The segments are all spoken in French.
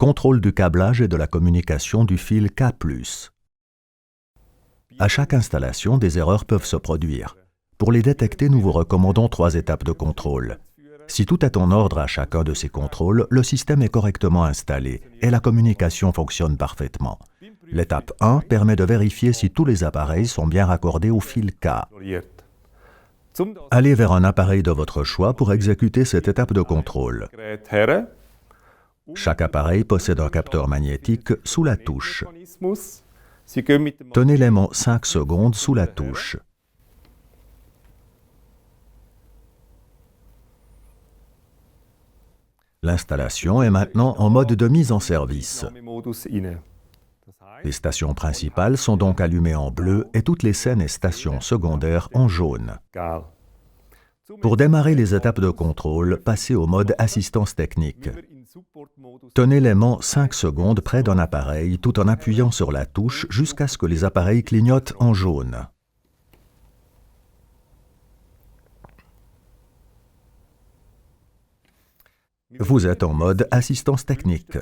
Contrôle du câblage et de la communication du fil K+. À chaque installation, des erreurs peuvent se produire. Pour les détecter, nous vous recommandons 3 étapes de contrôle. Si tout est en ordre à chacun de ces contrôles, le système est correctement installé et la communication fonctionne parfaitement. L'étape 1 permet de vérifier si tous les appareils sont bien raccordés au fil K. Allez vers un appareil de votre choix pour exécuter cette étape de contrôle. Chaque appareil possède un capteur magnétique sous la touche. Tenez l'aimant 5 secondes sous la touche. L'installation est maintenant en mode de mise en service. Les stations principales sont donc allumées en bleu et toutes les scènes et stations secondaires en jaune. Pour démarrer les étapes de contrôle, passez au mode assistance technique. Tenez l'aimant 5 secondes près d'un appareil tout en appuyant sur la touche jusqu'à ce que les appareils clignotent en jaune. Vous êtes en mode assistance technique.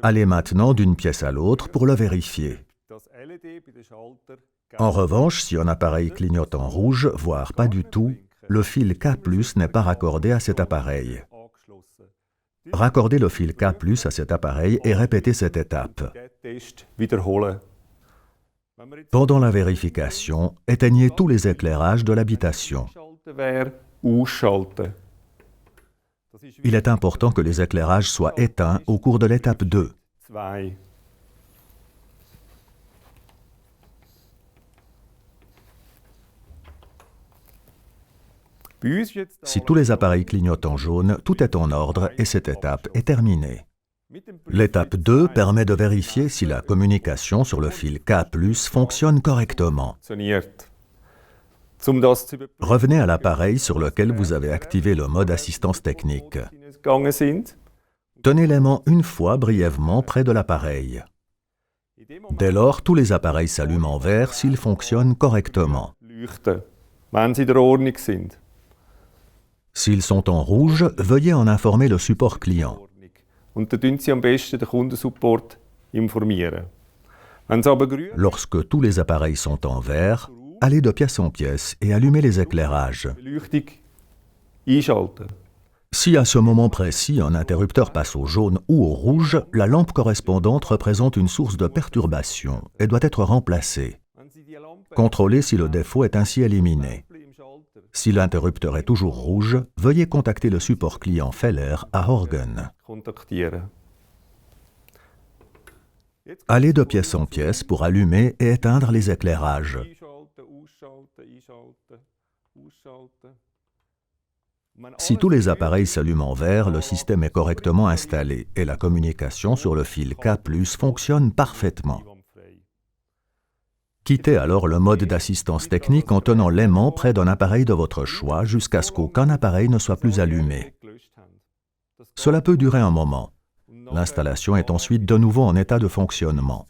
Allez maintenant d'une pièce à l'autre pour le vérifier. En revanche, si un appareil clignote en rouge, voire pas du tout, le fil K+ n'est pas raccordé à cet appareil. Raccordez le fil K+ à cet appareil et répétez cette étape. Pendant la vérification, éteignez tous les éclairages de l'habitation. Il est important que les éclairages soient éteints au cours de l'étape 2. Si tous les appareils clignotent en jaune, tout est en ordre et cette étape est terminée. L'étape 2 permet de vérifier si la communication sur le fil K+ fonctionne correctement. Revenez à l'appareil sur lequel vous avez activé le mode assistance technique. Tenez l'aimant une fois brièvement près de l'appareil. Dès lors, tous les appareils s'allument en vert s'ils fonctionnent correctement. S'ils sont en rouge, veuillez en informer le support client. Lorsque tous les appareils sont en vert, allez de pièce en pièce et allumez les éclairages. Si à ce moment précis un interrupteur passe au jaune ou au rouge, la lampe correspondante représente une source de perturbation et doit être remplacée. Contrôlez si le défaut est ainsi éliminé. Si l'interrupteur est toujours rouge, veuillez contacter le support client Feller à Horgen. Allez de pièce en pièce pour allumer et éteindre les éclairages. Si tous les appareils s'allument en vert, le système est correctement installé et la communication sur le fil K+ fonctionne parfaitement. Quittez alors le mode d'assistance technique en tenant l'aimant près d'un appareil de votre choix jusqu'à ce qu'aucun appareil ne soit plus allumé. Cela peut durer un moment. L'installation est ensuite de nouveau en état de fonctionnement.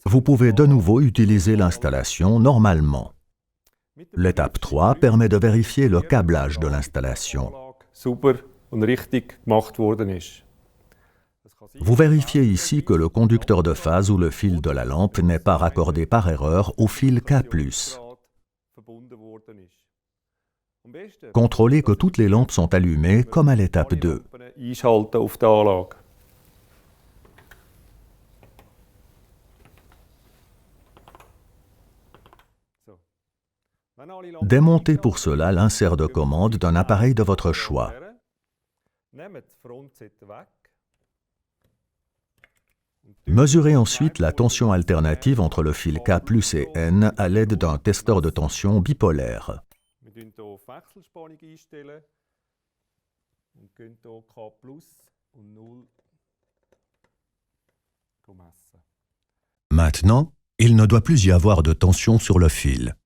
Vous pouvez de nouveau utiliser l'installation normalement. L'étape 3 permet de vérifier le câblage de l'installation. Vous vérifiez ici que le conducteur de phase ou le fil de la lampe n'est pas raccordé par erreur au fil K+. Contrôlez que toutes les lampes sont allumées comme à l'étape 2. Démontez pour cela l'insert de commande d'un appareil de votre choix. Mesurez ensuite la tension alternative entre le fil K+ et N à l'aide d'un testeur de tension bipolaire. Maintenant, il ne doit plus y avoir de tension sur le fil.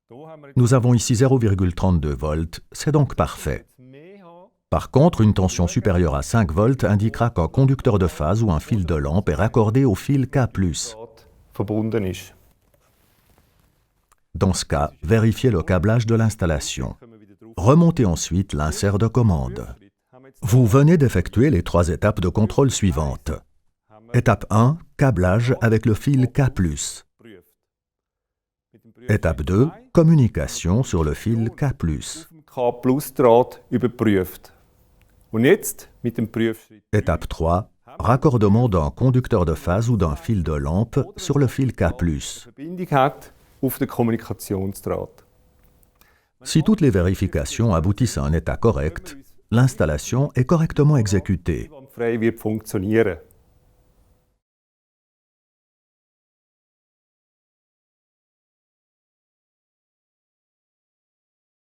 Nous avons ici 0,32 volts, c'est donc parfait. Par contre, une tension supérieure à 5 volts indiquera qu'un conducteur de phase ou un fil de lampe est raccordé au fil K+. Dans ce cas, vérifiez le câblage de l'installation. Remontez ensuite l'insert de commande. Vous venez d'effectuer les 3 étapes de contrôle suivantes. Étape 1, câblage avec le fil K+. Étape 2, communication sur le fil K+. Étape 3, raccordement d'un conducteur de phase ou d'un fil de lampe sur le fil K+. Si toutes les vérifications aboutissent à un état correct, l'installation est correctement exécutée.